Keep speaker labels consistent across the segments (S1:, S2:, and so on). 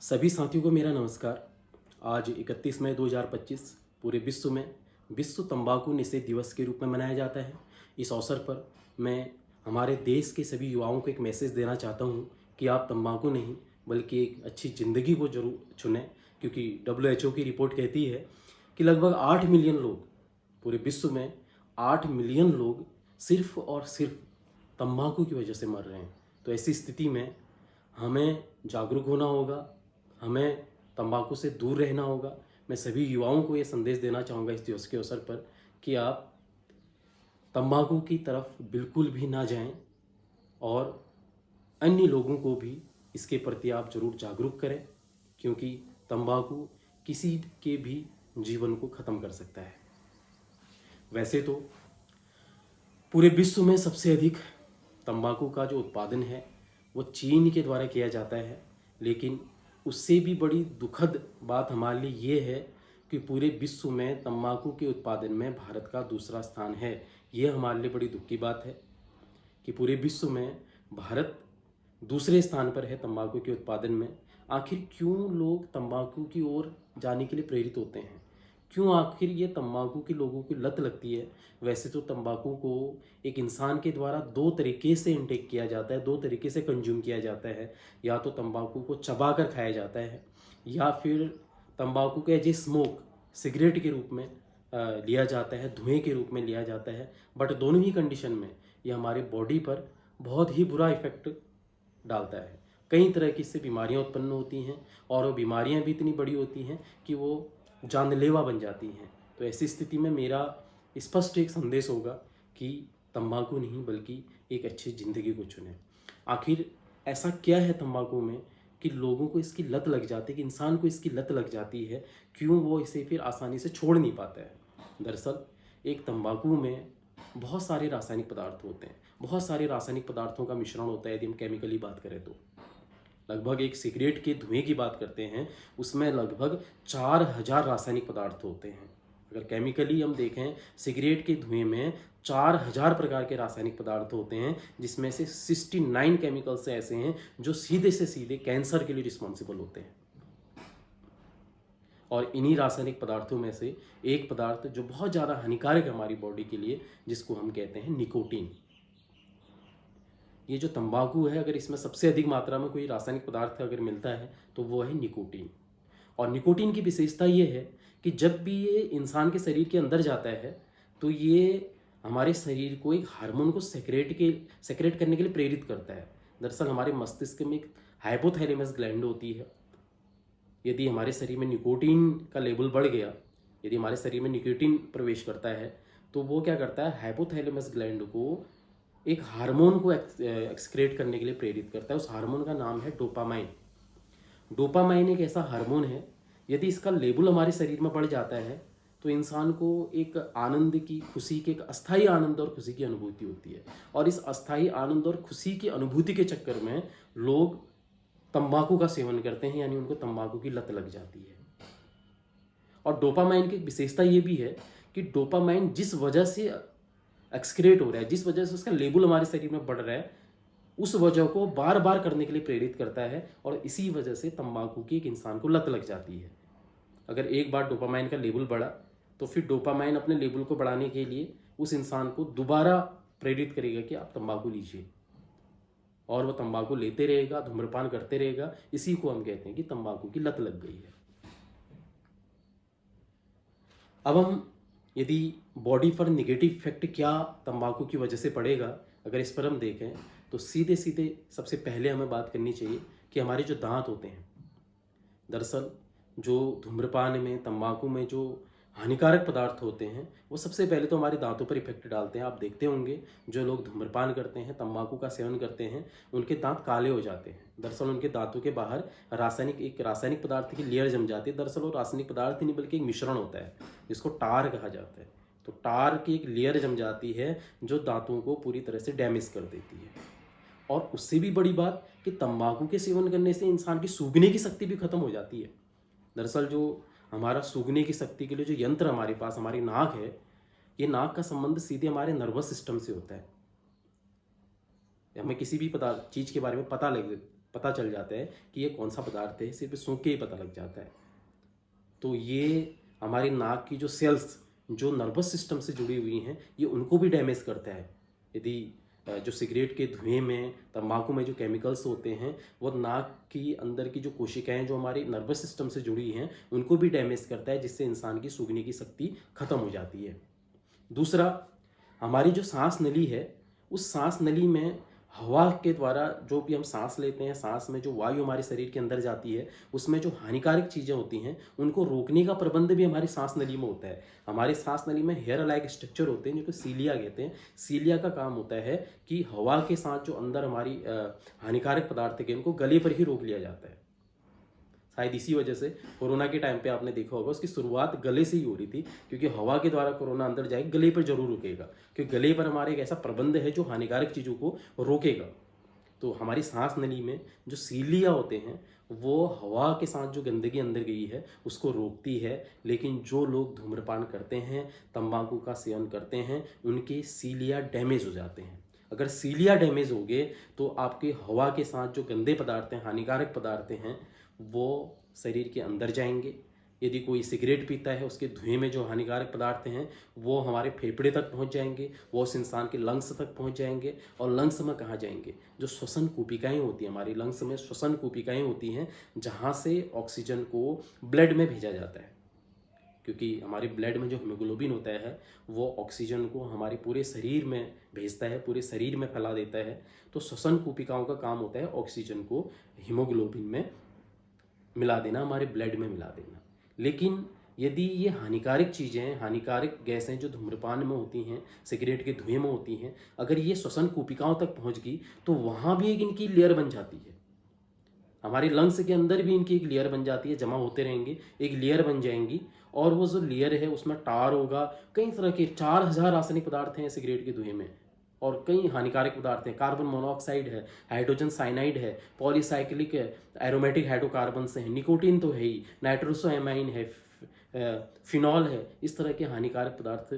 S1: सभी साथियों को मेरा नमस्कार। आज 31 मई 2025 पूरे विश्व में विश्व तंबाकू निषेध दिवस के रूप में मनाया जाता है। इस अवसर पर मैं हमारे देश के सभी युवाओं को एक मैसेज देना चाहता हूँ कि आप तंबाकू नहीं बल्कि एक अच्छी ज़िंदगी को जरूर चुनें, क्योंकि WHO की रिपोर्ट कहती है कि लगभग 8 मिलियन लोग, पूरे विश्व में 8 मिलियन लोग सिर्फ और सिर्फ तंबाकू की वजह से मर रहे हैं। तो ऐसी स्थिति में हमें जागरूक होना होगा, हमें तंबाकू से दूर रहना होगा। मैं सभी युवाओं को ये संदेश देना चाहूँगा इस दिवस के अवसर पर कि आप तंबाकू की तरफ बिल्कुल भी ना जाएं और अन्य लोगों को भी इसके प्रति आप जरूर जागरूक करें, क्योंकि तंबाकू किसी के भी जीवन को ख़त्म कर सकता है। वैसे तो पूरे विश्व में सबसे अधिक तंबाकू का जो उत्पादन है वो चीन के द्वारा किया जाता है, लेकिन उससे भी बड़ी दुखद बात हमारे लिए ये है कि पूरे विश्व में तंबाकू के उत्पादन में भारत का दूसरा स्थान है। ये हमारे लिए बड़ी दुख की बात है कि पूरे विश्व में भारत दूसरे स्थान पर है तंबाकू के उत्पादन में। आखिर क्यों लोग तंबाकू की ओर जाने के लिए प्रेरित होते हैं? क्यों आखिर ये तंबाकू की लोगों की लत लगती है? वैसे तो तंबाकू को एक इंसान के द्वारा दो तरीके से इंटेक किया जाता है, दो तरीके से कंज्यूम किया जाता है। या तो तंबाकू को चबा कर खाया जाता है, या फिर तंबाकू को एज ए स्मोक, सिगरेट के रूप में लिया जाता है, धुएं के रूप में लिया जाता है। बट दोनों ही कंडीशन में ये हमारे बॉडी पर बहुत ही बुरा इफेक्ट डालता है। कई तरह की इससे बीमारियां उत्पन्न होती हैं, और वो बीमारियां भी इतनी बड़ी होती हैं कि वो जानलेवा बन जाती हैं। तो ऐसी स्थिति में मेरा स्पष्ट एक संदेश होगा कि तंबाकू नहीं बल्कि एक अच्छी ज़िंदगी को चुनें। आखिर ऐसा क्या है तंबाकू में कि लोगों को इसकी लत लग जाती है, कि इंसान को इसकी लत लग जाती है? क्यों वो इसे फिर आसानी से छोड़ नहीं पाता है? दरअसल एक तंबाकू में बहुत सारे रासायनिक पदार्थ होते हैं, बहुत सारे रासायनिक पदार्थों का मिश्रण होता है। यदि हम केमिकली बात करें तो लगभग एक सिगरेट के धुएं की बात करते हैं, उसमें लगभग 4000 रासायनिक पदार्थ होते हैं। अगर केमिकली हम देखें, सिगरेट के धुएं में 4000 प्रकार के रासायनिक पदार्थ होते हैं, जिसमें से 69 केमिकल्स ऐसे हैं जो सीधे से सीधे कैंसर के लिए रिस्पॉन्सिबल होते हैं। और इन्हीं रासायनिक पदार्थों में से एक पदार्थ जो बहुत ज़्यादा हानिकारक है हमारी बॉडी के लिए, जिसको हम कहते हैं निकोटीन। ये जो तंबाकू है, अगर इसमें सबसे अधिक मात्रा में कोई रासायनिक पदार्थ अगर मिलता है तो वो है निकोटीन। और निकोटीन की विशेषता ये है कि जब भी ये इंसान के शरीर के अंदर जाता है तो ये हमारे शरीर को एक हार्मोन को सेक्रेट करने के लिए प्रेरित करता है। दरअसल हमारे मस्तिष्क में एक हाइपोथैलेमस ग्लैंड होती है। यदि हमारे शरीर में निकोटीन का लेवल बढ़ गया, यदि हमारे शरीर में निकोटीन प्रवेश करता है तो वो क्या करता है, हाइपोथैलेमस ग्लैंड को एक हार्मोन को एक्सक्रेट करने के लिए प्रेरित करता है। उस हार्मोन का नाम है डोपामाइन। डोपामाइन एक ऐसा हार्मोन है, यदि इसका लेवल हमारे शरीर में बढ़ जाता है तो इंसान को एक आनंद की, खुशी के, एक अस्थायी आनंद और खुशी की अनुभूति होती है। और इस अस्थायी आनंद और खुशी की अनुभूति के चक्कर में लोग तंबाकू का सेवन करते हैं, यानी उनको तंबाकू की लत लग जाती है। और डोपामाइन की विशेषता ये भी है कि डोपामाइन जिस वजह से एक्सक्रेट हो रहा है, जिस वजह से उसका लेवल हमारे शरीर में बढ़ रहा है, उस वजह को बार बार करने के लिए प्रेरित करता है। और इसी वजह से तंबाकू की एक इंसान को लत लग जाती है। अगर एक बार डोपामाइन का लेवल बढ़ा तो फिर डोपामाइन अपने लेवल को बढ़ाने के लिए उस इंसान को दोबारा प्रेरित करेगा कि आप तंबाकू लीजिए, और वह तंबाकू लेते रहेगा, धूम्रपान करते रहेगा। इसी को हम कहते हैं कि तंबाकू की लत लग गई है। अब हम यदि बॉडी पर निगेटिव इफेक्ट क्या तंबाकू की वजह से पड़ेगा, अगर इस पर हम देखें तो सीधे सीधे सबसे पहले हमें बात करनी चाहिए कि हमारे जो दांत होते हैं, दरअसल जो धूम्रपान में, तंबाकू में जो हानिकारक पदार्थ होते हैं वो सबसे पहले तो हमारे दांतों पर इफेक्ट डालते हैं। आप देखते होंगे जो लोग धूम्रपान करते हैं, तंबाकू का सेवन करते हैं, उनके दांत काले हो जाते हैं। दरअसल उनके दांतों के बाहर रासायनिक पदार्थ की लेयर जम जाती है। दरअसल वो रासायनिक पदार्थ ही नहीं बल्कि एक मिश्रण होता है जिसको टार कहा जाता है। तो टार की एक लेयर जम जाती है जो दांतों को पूरी तरह से डैमेज कर देती है। और उससे भी बड़ी बात कि तंबाकू के सेवन करने से इंसान की सूंघने की शक्ति भी खत्म हो जाती है। दरअसल जो हमारा सूंघने की शक्ति के लिए जो यंत्र हमारे पास, हमारी नाक है, ये नाक का संबंध सीधे हमारे नर्वस सिस्टम से होता है। हमें किसी भी चीज़ के बारे में पता पता चल जाता है कि ये कौन सा पदार्थ है, सिर्फ सूंघ के ही पता लग जाता है। तो ये हमारी नाक की जो सेल्स जो नर्वस सिस्टम से जुड़ी हुई हैं, ये उनको भी डैमेज करता है। यदि जो सिगरेट के धुएं में, तंबाकू में जो केमिकल्स होते हैं, वो नाक की अंदर की जो कोशिकाएं जो हमारी नर्वस सिस्टम से जुड़ी हैं, उनको भी डैमेज करता है, जिससे इंसान की सूंघने की शक्ति खत्म हो जाती है। दूसरा, हमारी जो सांस नली है, उस सांस नली में हवा के द्वारा जो भी हम सांस लेते हैं, सांस में जो वायु हमारे शरीर के अंदर जाती है, उसमें जो हानिकारक चीज़ें होती हैं, उनको रोकने का प्रबंध भी हमारी सांस नली में होता है। हमारी सांस नली में हेयर लाइक स्ट्रक्चर होते हैं, जिनको सीलिया कहते हैं। सीलिया का काम होता है कि हवा के साथ जो अंदर हमारी हानिकारक पदार्थ के, उनको गले पर ही रोक लिया जाता है। शायद इसी वजह से कोरोना के टाइम पे आपने देखा होगा, उसकी शुरुआत गले से ही हो रही थी, क्योंकि हवा के द्वारा कोरोना अंदर जाएगा, गले पर जरूर रुकेगा, क्योंकि गले पर हमारे एक ऐसा प्रबंध है जो हानिकारक चीज़ों को रोकेगा। तो हमारी सांस नली में जो सीलिया होते हैं, वो हवा के साथ जो गंदगी अंदर गई है उसको रोकती है। लेकिन जो लोग धूम्रपान करते हैं, तंबाकू का सेवन करते हैं, उनके सीलिया डैमेज हो जाते हैं। अगर सीलिया डैमेज हो गए तो आपके हवा के साथ जो गंदे पदार्थ हैं, हानिकारक पदार्थ हैं, वो शरीर के अंदर जाएंगे। यदि कोई सिगरेट पीता है, उसके धुएं में जो हानिकारक पदार्थ हैं, वो हमारे फेफड़े तक पहुंच जाएंगे, वो उस इंसान के लंग्स तक पहुंच जाएंगे। और लंग्स में कहाँ जाएंगे? जो श्वसन कूपिकाएं होती हैं, हमारी लंग्स में श्वसन कूपिकाएं होती हैं, जहाँ से ऑक्सीजन को ब्लड में भेजा जाता है। क्योंकि हमारे ब्लड में जो हीमोग्लोबिन होता है, वो ऑक्सीजन को हमारे पूरे शरीर में भेजता है, पूरे शरीर में फैला देता है। तो श्वसन कूपिकाओं का काम होता है ऑक्सीजन को हीमोग्लोबिन में मिला देना, हमारे ब्लड में मिला देना। लेकिन यदि ये हानिकारक चीज़ें, हानिकारक गैसें जो धूम्रपान में होती हैं, सिगरेट के धुएं में होती हैं, अगर ये श्वसन कूपिकाओं तक पहुंच गई तो वहाँ भी एक इनकी लेयर बन जाती है। हमारे लंग्स के अंदर भी इनकी एक लेयर बन जाती है, जमा होते रहेंगे, एक लेयर बन जाएंगी। और वो जो लेयर है उसमें टार होगा, कई तरह के 4000 रासायनिक पदार्थ हैं सिगरेट के धुएं में, और कई हानिकारक पदार्थ हैं। कार्बन मोनोऑक्साइड है, हाइड्रोजन साइनाइड है, पॉलीसाइक्लिक एरोमेटिक हाइड्रोकार्बन्स हैं, निकोटीन तो है ही, नाइट्रोसोएमाइन है, फिनॉल है। इस तरह के हानिकारक पदार्थ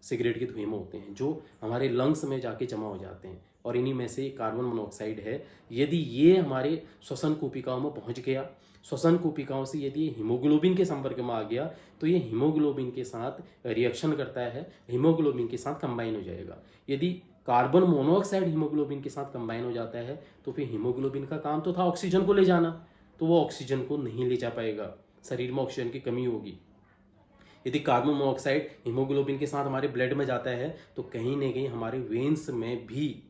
S1: सिगरेट के धुएं में होते हैं, जो हमारे लंग्स में जाके जमा हो जाते हैं। और इन्हीं में से कार्बन मोनोऑक्साइड है। यदि ये हमारे श्वसन कूपिकाओं में पहुंच गया, श्वसन कूपिकाओं से यदि हीमोग्लोबिन के संपर्क में आ गया, तो ये हीमोग्लोबिन के साथ रिएक्शन करता है, हीमोग्लोबिन के साथ कंबाइन हो जाएगा। यदि कार्बन मोनोऑक्साइड हीमोग्लोबिन के साथ कंबाइन हो जाता है, तो फिर हीमोग्लोबिन का काम तो था ऑक्सीजन को ले जाना, तो वो ऑक्सीजन को नहीं ले जा पाएगा, शरीर में ऑक्सीजन की कमी होगी। यदि कार्बन मोनोऑक्साइड हीमोग्लोबिन के साथ हमारे ब्लड में जाता है, तो कहीं ना कहीं हमारे वेन्स में भी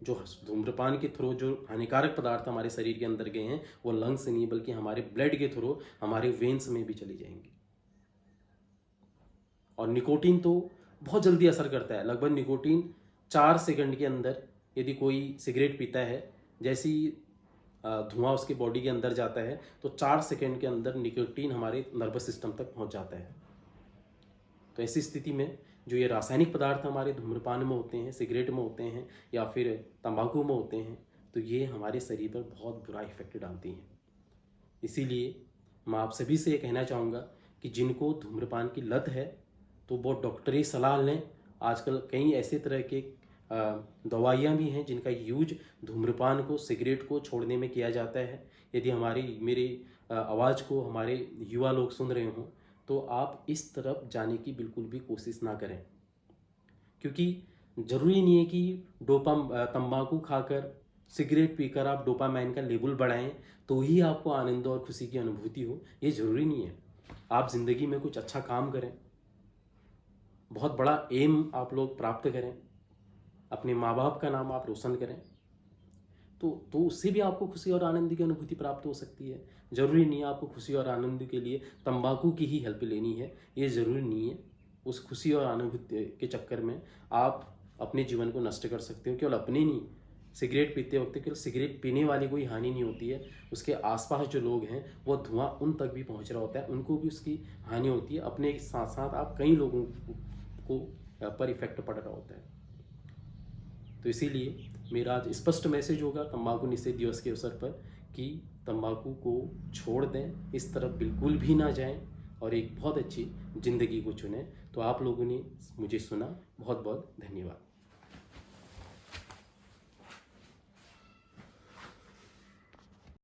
S1: जो धूम्रपान के थ्रू जो हानिकारक पदार्थ हमारे शरीर के अंदर गए हैं, वो लंग्स से नहीं बल्कि हमारे ब्लड के थ्रू हमारे वेन्स में भी चली जाएंगी। और निकोटीन तो बहुत जल्दी असर करता है। लगभग निकोटीन 4 सेकंड के अंदर, यदि कोई सिगरेट पीता है, जैसी धुआं उसके बॉडी के अंदर जाता है, तो 4 सेकंड के अंदर निकोटीन हमारे नर्वस सिस्टम तक पहुंच जाता है। तो ऐसी स्थिति में जो ये रासायनिक पदार्थ हमारे धूम्रपान में होते हैं, सिगरेट में होते हैं, या फिर तंबाकू में होते हैं, तो ये हमारे शरीर पर बहुत बुरा इफेक्ट डालती हैं। इसीलिए मैं आप सभी से ये कहना चाहूँगा कि जिनको धूम्रपान की लत है, तो वो डॉक्टरी सलाह लें। आजकल कई ऐसे तरह के दवाइयाँ भी हैं जिनका यूज धूम्रपान को, सिगरेट को छोड़ने में किया जाता है। यदि मेरी आवाज़ को हमारे युवा लोग सुन रहे हों, तो आप इस तरफ जाने की बिल्कुल भी कोशिश ना करें, क्योंकि ज़रूरी नहीं है कि तंबाकू खाकर, सिगरेट पीकर आप डोपामाइन का लेवल बढ़ाएं तो ही आपको आनंद और खुशी की अनुभूति हो। ये ज़रूरी नहीं है। आप ज़िंदगी में कुछ अच्छा काम करें, बहुत बड़ा एम आप लोग प्राप्त करें, अपने माँ बाप का नाम आप रोशन करें, तो उससे भी आपको खुशी और आनंद की अनुभूति प्राप्त हो सकती है। ज़रूरी नहीं है आपको खुशी और आनंद के लिए तंबाकू की ही हेल्प लेनी है, ये ज़रूरी नहीं है। उस खुशी और अनुभूति के चक्कर में आप अपने जीवन को नष्ट कर सकते हो। केवल अपने नहीं, सिगरेट पीते वक्त केवल सिगरेट पीने वाली कोई हानि नहीं होती है, उसके आसपास जो लोग हैं वो धुआं उन तक भी पहुंच रहा होता है, उनको भी उसकी हानि होती है। अपने साथ साथ आप कई लोगों को पर इफेक्ट पड़ रहा होता है। तो इसीलिए मेरा आज स्पष्ट मैसेज होगा तंबाकू निषेध दिवस के अवसर पर कि तंबाकू को छोड़ दें, इस तरफ बिल्कुल भी ना जाएं और एक बहुत अच्छी ज़िंदगी को चुनें। तो आप लोगों ने मुझे सुना, बहुत बहुत धन्यवाद।